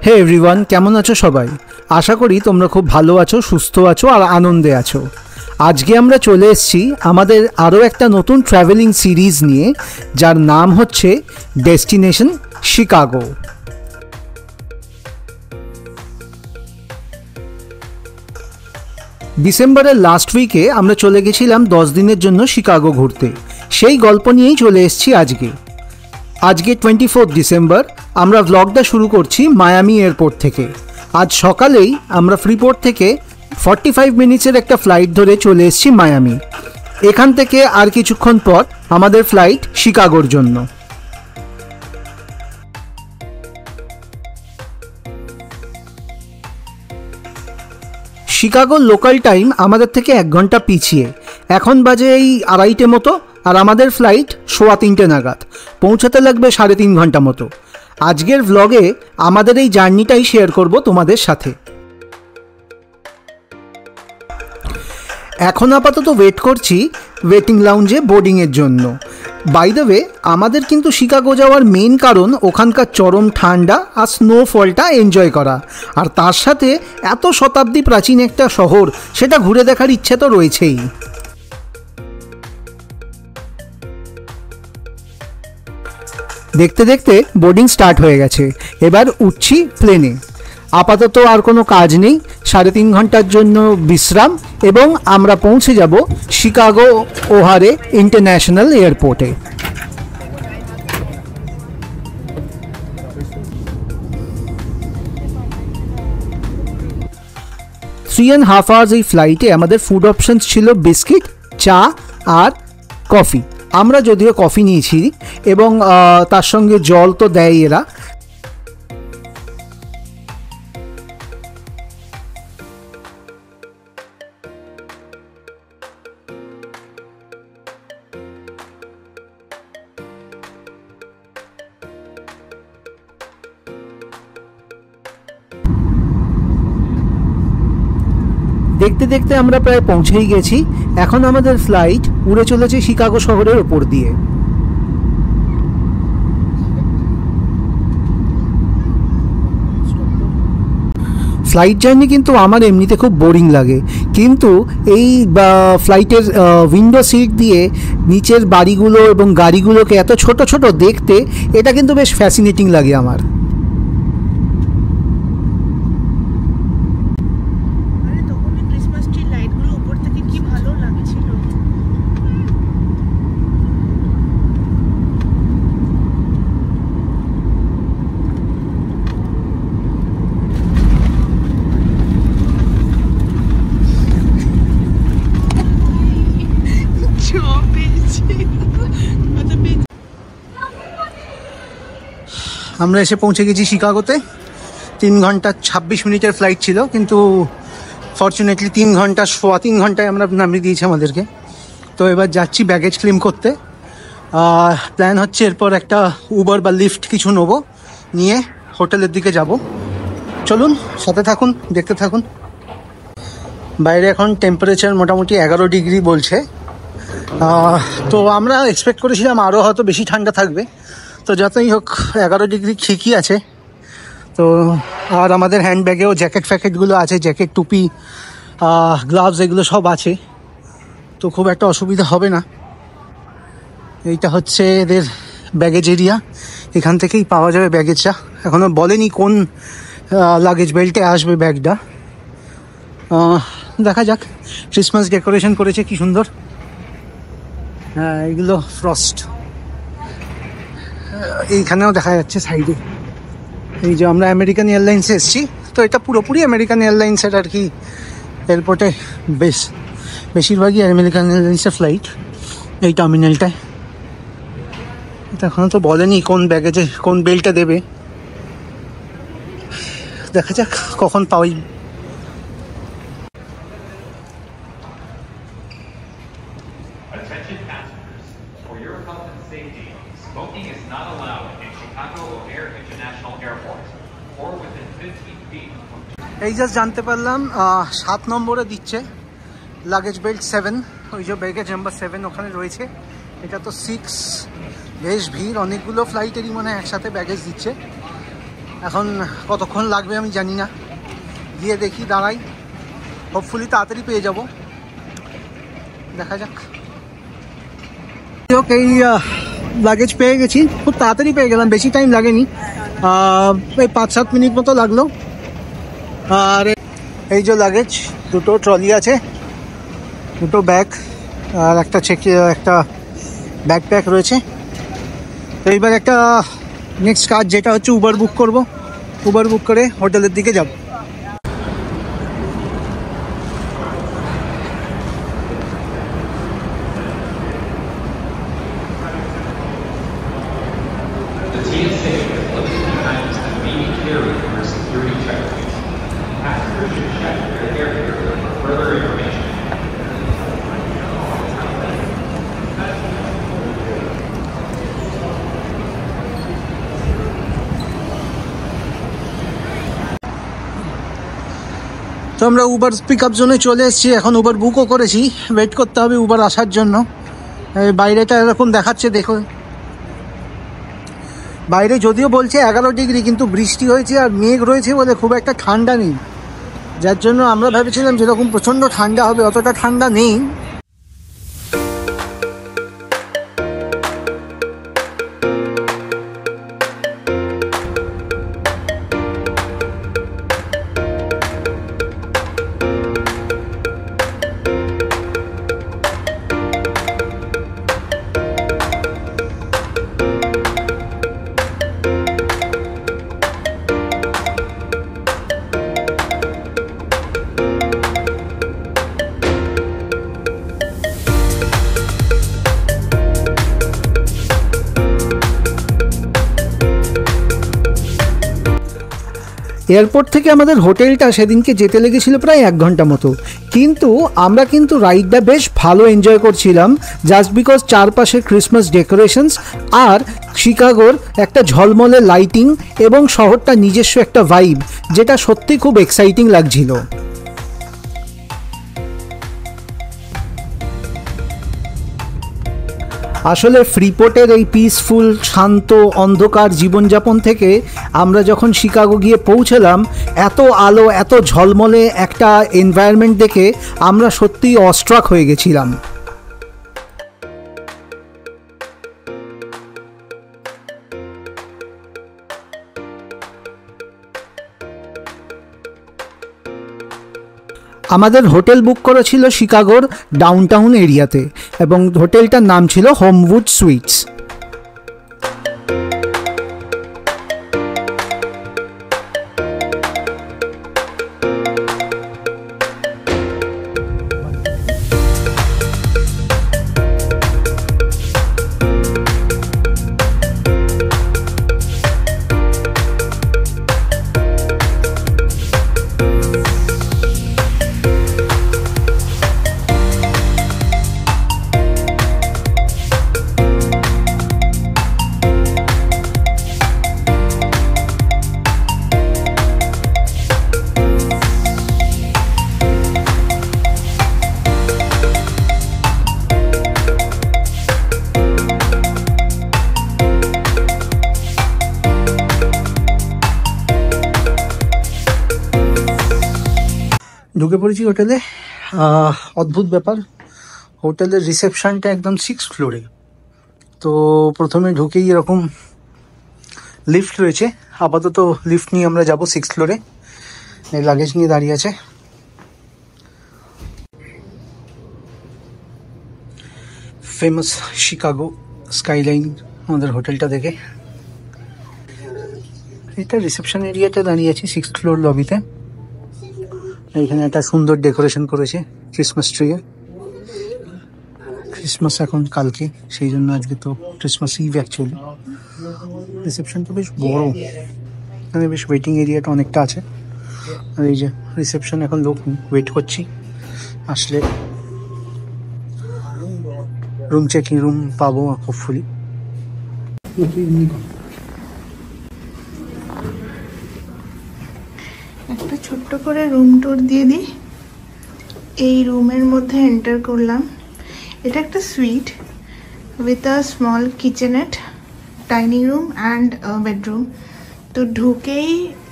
হে everyone, কেমন আছো সবাই? আশা করি তোমরা খুব ভালো আছো, সুস্থ আছো আর আনন্দে আছো। আজকে আমরা চলে এসেছি আমাদের আরও একটা নতুন ট্রাভেলিং সিরিজ নিয়ে, যার নাম হচ্ছে ডেস্টিনেশন শিকাগো। ডিসেম্বরের লাস্ট উইকে আমরা চলে গেছিলাম 10 দিনের জন্য শিকাগো ঘুরতে। সেই গল্প নিয়েই চলে এসেছি আজকে 24 ডিসেম্বর। আমরা ভ্লগটা শুরু করছি মায়ামি এয়ারপোর্ট থেকে। আজ সকালেই আমরা ফ্রিপোর্ট থেকে 45 মিনিটসের একটা ফ্লাইট ধরে চলে এসেছি মায়ামি। এখান থেকে আর কিছুক্ষণ পর আমাদের ফ্লাইট শিকাগোর জন্য। শিকাগোর লোকাল টাইম আমাদের থেকে 1 ঘন্টা পিছিয়ে। এখন বাজে এই 2:30 মতো, আর আমাদের ফ্লাইট 3:15 নাগাদ। পৌঁছাতে লাগবে 3.5 ঘন্টা মতো। আজকের ভ্লগে আমাদের এই জার্নিটাই শেয়ার করব তোমাদের সাথে। এখন আপাতত ওয়েট করছি ওয়েটিং লাউঞ্জে বোর্ডিংয়ের জন্য। বাই দ্য ওয়ে, আমাদের কিন্তু শিকাগো যাওয়ার মেন কারণ ওখানকার চরম ঠান্ডা আর স্নোফলটা এনজয় করা, আর তার সাথে এত শতাব্দী প্রাচীন একটা শহর, সেটা ঘুরে দেখার ইচ্ছে তো রয়েছেই। দেখতে দেখতে বোর্ডিং স্টার্ট হয়ে গেছে। এবার উঠছি প্লেনে। আপাতত আর কোনো কাজ নেই, 3.5 ঘন্টার জন্য বিশ্রাম, এবং আমরা পৌঁছে যাব শিকাগো ওহারে ইন্টারন্যাশনাল এয়ারপোর্টে। 3.5 আওয়ার্স এই ফ্লাইটে আমাদের ফুড অপশনস ছিল বিস্কিট, চা আর কফি। আমরা যদিও কফি নিয়েছি, এবং তার সঙ্গে জল তো দেয় এরা। দেখতে দেখতে আমরা প্রায় পৌঁছেই গেছি। এখন আমাদের ফ্লাইট উড়ে চলেছে শিকাগো শহরের ওপর দিয়ে। ফ্লাইট জার্নি কিন্তু আমার এমনিতে খুব বোরিং লাগে, কিন্তু এই ফ্লাইটের উইন্ডো সিট দিয়ে নিচের বাড়িগুলো এবং গাড়িগুলোকে এত ছোট ছোট দেখতে, এটা কিন্তু বেশ ফ্যাসিনেটিং লাগে আমার। আমরা এসে পৌঁছে গেছি শিকাগোতে। 3 ঘন্টা 26 মিনিটের ফ্লাইট ছিল, কিন্তু ফরচুনেটলি 3 ঘন্টা 3.25 ঘন্টায় আমরা নামিয়ে দিয়েছি আমাদেরকে। তো এবার যাচ্ছি ব্যাগেজ ক্লেম করতে। প্ল্যান হচ্ছে এরপর একটা উবার বা লিফট কিছু নেবো, নিয়ে হোটেলের দিকে যাব। চলুন, সাথে থাকুন, দেখতে থাকুন। বাইরে এখন টেম্পারেচার মোটামুটি 11 ডিগ্রি বলছে। তো আমরা এক্সপেক্ট করেছিলাম আরও হয়তো বেশি ঠান্ডা থাকবে। তো যতই হোক 11 ডিগ্রি ঠিকই আছে। তো আর আমাদের হ্যান্ডব্যাগেও জ্যাকেট ফ্যাকেটগুলো আছে, জ্যাকেট, টুপি, গ্লাভস, এগুলো সব আছে। তো খুব একটা অসুবিধা হবে না। এইটা হচ্ছে এদের ব্যাগেজ এরিয়া, এখান থেকেই পাওয়া যাবে ব্যাগেজটা। এখনও বলেনি কোন লাগেজ বেল্টে আসবে ব্যাগটা। দেখা যাক। ক্রিসমাস ডেকোরেশন করেছে কি সুন্দর। হ্যাঁ, এগুলো ফ্রস্ট। এইখানেও দেখা যাচ্ছে সাইডে। এই যে আমরা আমেরিকান এয়ারলাইন্সে এসেছি, তো এটা পুরোপুরি আমেরিকান এয়ারলাইন্সের আর কি এয়ারপোর্টে বেশিরভাগই আমেরিকান এয়ারলাইন্সের ফ্লাইট এই টার্মিনালটায়। এটা এখনও তো বলেনি কোন ব্যাগেজে কোন বেল্টটা দেবে। দেখা যাক কখন পাই। এই জাস্ট জানতে পারলাম 7 নম্বরে দিচ্ছে লাগেজ বেল্ট 7, ওই যে ব্যাগেজ নাম্বার 7 ওখানে রয়েছে। এটা তো 6, বেশ ভিড়, অনেকগুলো ফ্লাইটেরই মনে হয় একসাথে ব্যাগেজ দিচ্ছে। এখন কতক্ষণ লাগবে আমি জানি না, গিয়ে দেখি, দাঁড়াই, হোপফুলি তাড়াতাড়ি পেয়ে যাব, দেখা যাক। এই লাগেজ পেয়ে গেছি, খুব তাড়াতাড়ি পেয়ে গেলাম, বেশি টাইম লাগেনি, এই 5-7 মিনিট মতো লাগলো। আর এই যে লাগেজ, দুটো ট্রলি আছে, দুটো ব্যাগ আর একটা একটা ব্যাকপ্যাক রয়েছে। তো এইবার একটা নেক্সট কাজ যেটা হচ্ছে উবার বুক করব, উবার বুক করে হোটেলের দিকে যাব। তো আমরা উবার পিক আপ জোনে চলে এসেছি, এখন উবার বুকও করেছি, ওয়েট করতে হবে উবার আসার জন্য। বাইরেটা এরকম দেখাচ্ছে, দেখো বাইরে যদিও বলছে 11 ডিগ্রি, কিন্তু বৃষ্টি হয়েছে আর মেঘ রয়েছে বলে খুব একটা ঠান্ডা নেই, যার জন্য আমরা ভেবেছিলাম যেরকম প্রচণ্ড ঠান্ডা হবে, অতটা ঠান্ডা নেই। এয়ারপোর্ট থেকে আমাদের হোটেলটা সেদিনকে যেতে লেগেছিল প্রায় 1 ঘন্টা মতো, কিন্তু আমরা রাইডটা বেশ ভালো এনজয় করছিলাম, জাস্ট বিকজ চারপাশে ক্রিসমাস ডেকোরেশনস আর শিকাগোর একটা ঝলমলে লাইটিং এবং শহরটা নিজস্ব একটা ভাইব, যেটা সত্যি খুব এক্সাইটিং লাগছিল। আসলে ফ্রিপোর্টের এই পিসফুল শান্ত অন্ধকার জীবনযাপন থেকে আমরা যখন শিকাগো গিয়ে পৌঁছলাম, এত আলো, এত ঝলমলে একটা এনভায়রনমেন্ট দেখে আমরা সত্যিই অস্ট্রাক হয়ে গেছিলাম। আমাদের হোটেল বুক করা ছিল শিকাগোর ডাউনটাউন এরিয়াতে এবং হোটেলটার নাম ছিল হোমউড সুইটস। ঢুকে পড়েছি হোটেলে। অদ্ভুত ব্যাপার, হোটেলের রিসেপশনটা একদম 6th ফ্লোরে। তো প্রথমে ঢুকেই এরকম লিফট রয়েছে, আপাতত লিফট নিয়ে আমরা যাব 6th ফ্লোরে। এই লাগেজ নিয়ে দাঁড়িয়ে আছে। ফেমাস শিকাগো স্কাইলাইন আমাদের হোটেলটা দেখে। এটা রিসেপশন এরিয়াতে দাঁড়িয়ে আছি 6th ফ্লোর লবিতে। এখানে একটা সুন্দর ডেকোরেশন করেছে ক্রিসমাস ট্রি। ক্রিসমাস এখন কালকে, সেই জন্য আজকে তো ক্রিসমাস ইভ অ্যাকচুয়ালি। রিসেপশনটা বেশ বড়, এখানে বেশ ওয়েটিং এরিয়াটা অনেকটা আছে। আর এই যে রিসেপশন, এখন লোক ওয়েট করছি, আসলে রুম চেকিং রুম পাবো হোপফুলি। একটা ছোট্ট করে রুম ট্যুর দিয়ে দিই। এই রুমের মধ্যে এন্টার করলাম। এটা একটা suite with a small kitchenette, dining room and bedroom. তো ঢুকেই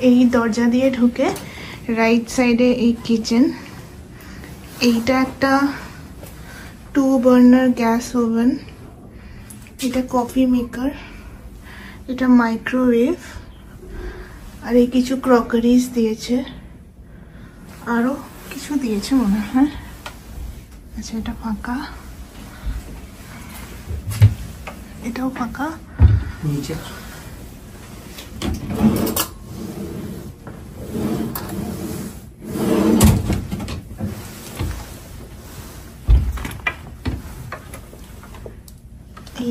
এই দরজা দিয়ে ঢুকে রাইট সাইডে এই কিচেন, এইটা একটা 2 বার্নার গ্যাস ওভেন, এটা কফি মেকার, এটা মাইক্রোওয়েভ, আর এই কিছু ক্রকারিজ দিয়েছে, আরো কিছু দিয়েছে মনে হয়। আচ্ছা, এটা ফাঁকা, এটাও ফাঁকা। নিচে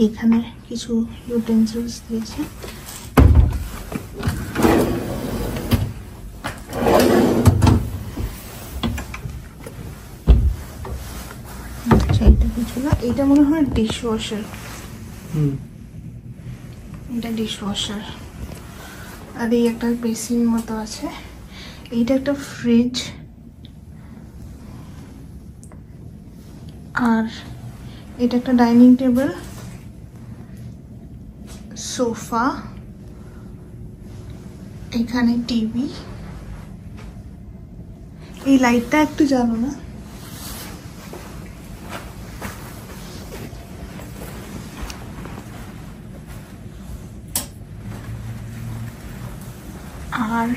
এইখানে কিছু ইউটেন্সিলস দিয়েছে। আচ্ছা, এটা কিছু না, এটা মনে হয় ডিশ ওয়াশার। এটা ডিশ ওয়াশার। আর এই একটা বেসিন মতো আছে। এইটা একটা ফ্রিজ। আর এটা একটা ডাইনিং টেবিল, সোফা, এখানে টিভি। এই লাইটটা একটু জ্বালো না। আর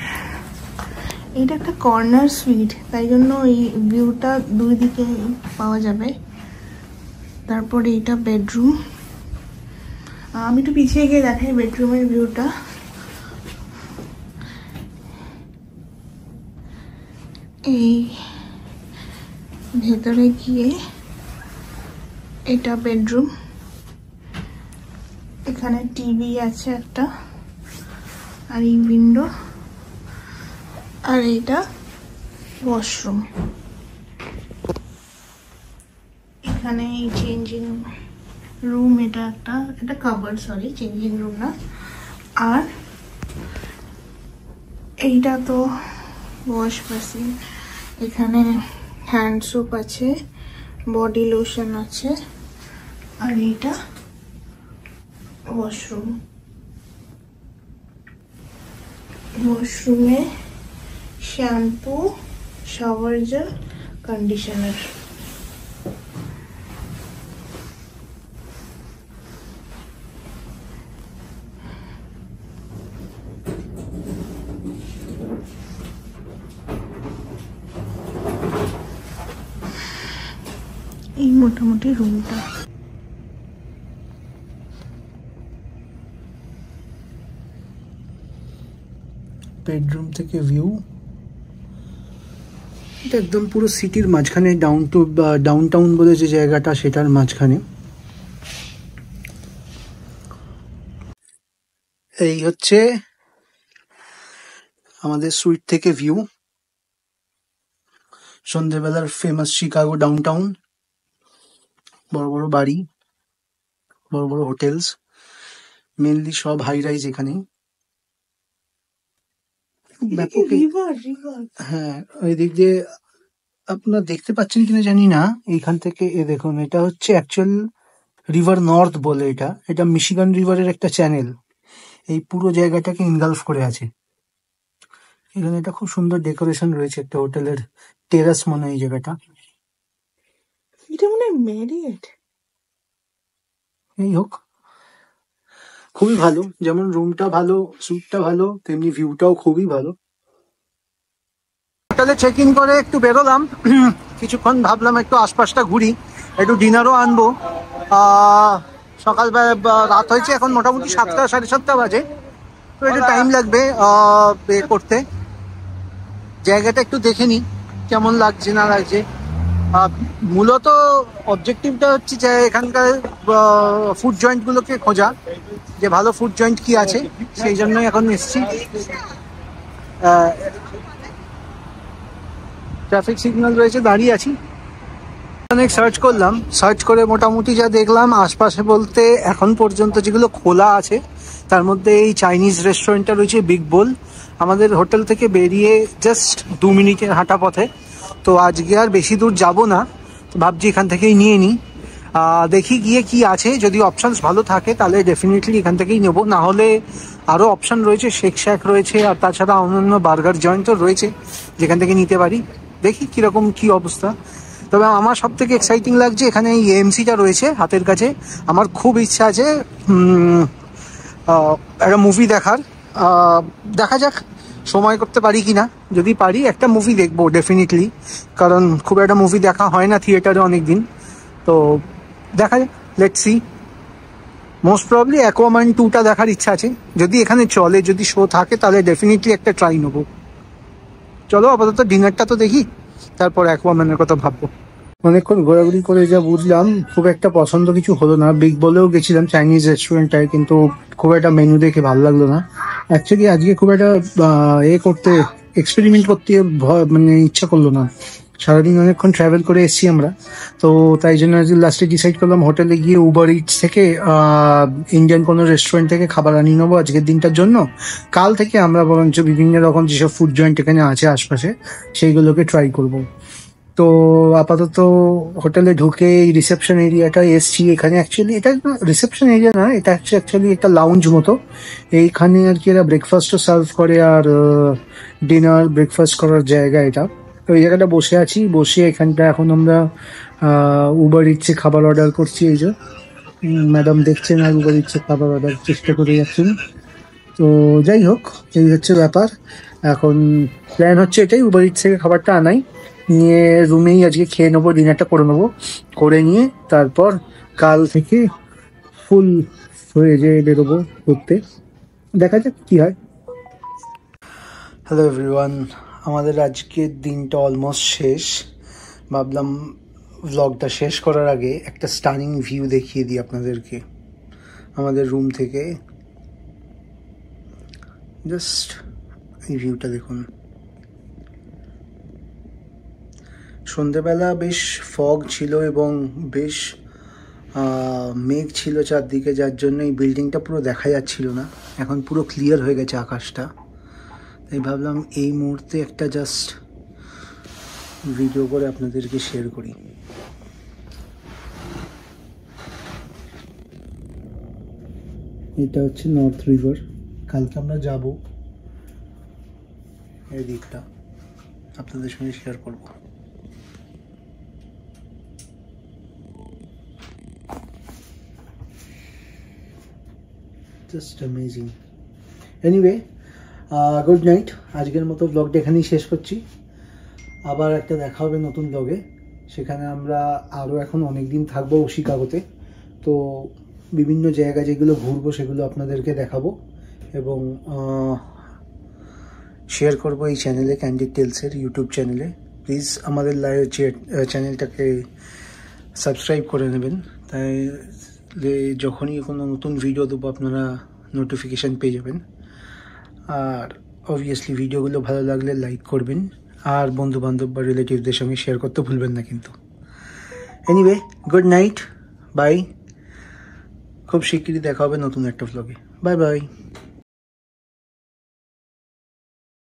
এটা একটা কর্নার সুইট, তাই জন্য এই ভিউটা দুই দিকে পাওয়া যাবে। তারপরে এটা বেডরুম। আমি একটু পিছিয়ে গিয়ে দেখাই বেডরুমের ভিউটা। এই ভেতরে গিয়ে এটা বেডরুম, এখানে টিভি আছে একটা, আর এই উইন্ডো, আর এইটা ওয়াশরুম। এখানে এই চেঞ্জিং রুম, এটা কাভার্ড, সরি চেঞ্জিং রুম না। আর এইটা তো ওয়াশ বেসিন, এখানে হ্যান্ড সোপ আছে, বডি লোশন আছে। আর এইটা ওয়াশরুম। ওয়াশরুমে শ্যাম্পু, শাওয়ার জেল, কন্ডিশনার। এই মোটামুটি রুমটা। বেডরুম থেকে ভিউ, এটা একদম পুরো সিটির মাঝখানে, ডাউন টাউন বলে যে জায়গাটা সেটার মাঝখানে। এই হচ্ছে আমাদের সুইট থেকে ভিউ, সন্ধ্যেবেলার ফেমাস শিকাগো ডাউন টাউন, বড় বড় বাড়ি, বড় বড় হোটেলস, মেনলি সব হাই রাইজ এখানে। হ্যাঁ, ওই দিক দিয়ে আপনারা দেখতে পাচ্ছেন কিনা জানি না, এইখান থেকে এ দেখুন, এটা হচ্ছে অ্যাকচুয়াল রিভার নর্থ বলে, এটা মিশিগান রিভারের একটা চ্যানেল, এই পুরো জায়গাটাকে ইনগালফ করে আছে। এখানে একটা খুব সুন্দর ডেকোরেশন রয়েছে, একটা হোটেলের টেরাস মনে হয় এই জায়গাটা। এটা মনে হয় ম্যারিয়েট। এই হোক, খুবই ভালো, যেমন রুমটা ভালো, সুইটটা ভালো, তেমনি ভিউটাও খুবই ভালো। হোটেলে চেক ইন করে একটু বেরোলাম, কিছুক্ষণ ভাবলাম একটু আশপাশটা ঘুরি, একটু ডিনারও আনবো। সকালবেলা রাত হয়েছে, এখন মোটামুটি 7টা সাড়ে 7টা বাজে, তো একটু টাইম লাগবে বে করতে। জায়গাটা একটু দেখে নিই কেমন লাগছে না লাগছে। মূলত অবজেক্টিভটা হচ্ছে যে এখানকার ফুড জয়েন্টগুলোকে খোঁজা, যে ভালো ফুড জয়েন্ট কি আছে, সেই জন্যই এখন এসছি। ট্রাফিক সিগন্যাল রয়েছে, দাঁড়িয়ে আছি। অনেক সার্চ করলাম, সার্চ করে মোটামুটি যা দেখলাম আশপাশে বলতে এখন পর্যন্ত যেগুলো খোলা আছে তার মধ্যে এই চাইনিজ রেস্টুরেন্টটা রয়েছে, বিগ বোল, আমাদের হোটেল থেকে বেরিয়ে জাস্ট 2 মিনিটের হাঁটা পথে। তো আজকে আর বেশি দূর যাব না, তো ভাবছি এখান থেকেই নিয়ে নিই। দেখি গিয়ে কি আছে, যদি অপশানস ভালো থাকে তাহলে ডেফিনেটলি এখান থেকেই নেবো, না হলে আরও অপশান রয়েছে, শেক শ্যাক রয়েছে, আর তাছাড়া অন্যান্য বার্গার জয়েন্টও রয়েছে যেখান থেকে নিতে পারি। দেখি কীরকম কী অবস্থা। তবে আমার সব থেকে এক্সাইটিং লাগছে এখানে এই এএমসিটা রয়েছে হাতের কাছে। আমার খুব ইচ্ছা আছে একটা মুভি দেখার। দেখা যাক সময় করতে পারি কি না। যদি পারি একটা মুভি দেখবো ডেফিনেটলি, কারণ খুব একটা মুভি দেখা হয় না থিয়েটারে অনেক দিন। তো দেখা যাক, let's see. Most probably Aquaman 2টা দেখার ইচ্ছা আছে, যদি এখানে চলে, যদি শো থাকে তাহলে ডেফিনেটলি একটা ট্রাই নেবো। চলো আপাতত ডিনারটা তো দেখি, তারপর অ্যাকোয়াম্যানের কথা ভাববো। অনেকক্ষণ ঘোরাঘুরি করে যা বুঝলাম, খুব একটা পছন্দ কিছু হলো না। বিগ বলেও গেছিলাম চাইনিজ রেস্টুরেন্টটায়, কিন্তু খুব একটা মেনু দেখে ভালো লাগলো না। অ্যাকচুয়ালি আজকে খুব একটা এক্সপেরিমেন্ট করতে মানে ইচ্ছা করলো না। সারাদিন অনেকক্ষণ ট্রাভেল করে এসেছি আমরা, তো তাই জন্য লাস্টে ডিসাইড করলাম হোটেলে গিয়ে উবার ইটস থেকে ইন্ডিয়ান কোনো রেস্টুরেন্ট থেকে খাবার আনিয়ে নেবো আজকের দিনটার জন্য। কাল থেকে আমরা বরঞ্চ বিভিন্ন রকম যেসব ফুড জয়েন্ট এখানে আছে আশপাশে সেইগুলোকে ট্রাই করবো। তো আপাতত হোটেলে ঢুকে এই রিসেপশন এরিয়াটা এসছি। এখানে অ্যাকচুয়ালি এটা রিসেপশন এরিয়া না, এটা হচ্ছে অ্যাকচুয়ালি একটা লাউঞ্জ মতো। এইখানে আর কি এরা ব্রেকফাস্টও সার্ভ করে, আর ডিনার ব্রেকফাস্ট করার জায়গা এটা। তো এই জায়গাটা বসে আছি, বসে এখানটা এখন আমরা উবার ইচ্ছে খাবার অর্ডার করছি। এই যে ম্যাডাম দেখছেন আর উবার ইচ্ছে খাবার অর্ডার চেষ্টা করে যাচ্ছেন। তো যাই হোক, এই হচ্ছে ব্যাপার। এখন প্ল্যান হচ্ছে এটাই, উবার ইটস থেকে খাবারটা আনাই, নিয়ে রুমেই আজকে খেয়ে নেবো, ডিনারটা করে নেবো। করে নিয়ে তারপর কাল থেকে ফুল হয়ে যেয়ে বেরোবো ঘুরতে। দেখা যাক কী হয়। হ্যালো এভরিওয়ান, আমাদের আজকের দিনটা অলমোস্ট শেষ। ভাবলাম ভ্লগটা শেষ করার আগে একটা স্টানিং ভিউ দেখিয়ে দিই আপনাদেরকে আমাদের রুম থেকে। জাস্ট এই ভিউটা দেখুন। সন্ধেবেলা বেশ ফগ ছিল এবং বেশ মেঘ ছিল চারদিকে, যার জন্য এই বিল্ডিংটা পুরো দেখা যাচ্ছিল না। এখন পুরো ক্লিয়ার হয়ে গেছে আকাশটা, তাই ভাবলাম এই মুহূর্তে একটা জাস্ট ভিডিও করে আপনাদেরকে শেয়ার করি। এটা হচ্ছে নর্থ রিভার। কালকে আমরা যাব, এই দিকটা আপনাদের সঙ্গে শেয়ার করব। Just amazing. Anyway, good night. আজকের মতো ব্লগটা এখানেই শেষ করছি। আবার একটা দেখা হবে নতুন ব্লগে। সেখানে আমরা আরও এখন অনেক দিন থাকবো শিকাগোতে। তো বিভিন্ন জায়গা যেগুলো ঘুরবো সেগুলো আপনাদেরকে দেখাবো এবং শেয়ার করবো এই চ্যানেলে, ক্যান্ডিড টেলসের ইউটিউব চ্যানেলে। প্লিজ আমাদের লাইভ চ্যানেলটাকে সাবস্ক্রাইব করে নেবেন, তাই যখনই কোনো নতুন ভিডিও দেবো আপনারা নোটিফিকেশান পেয়ে যাবেন। আর অবভিয়াসলি ভিডিওগুলো ভালো লাগলে লাইক করবেন, আর বন্ধুবান্ধব বা রিলেটিভদের সঙ্গে শেয়ার করতে ভুলবেন না কিন্তু। Anyway, good night, bye. খুব শিগগিরই দেখা হবে নতুন একটা ভ্লগে। Bye bye.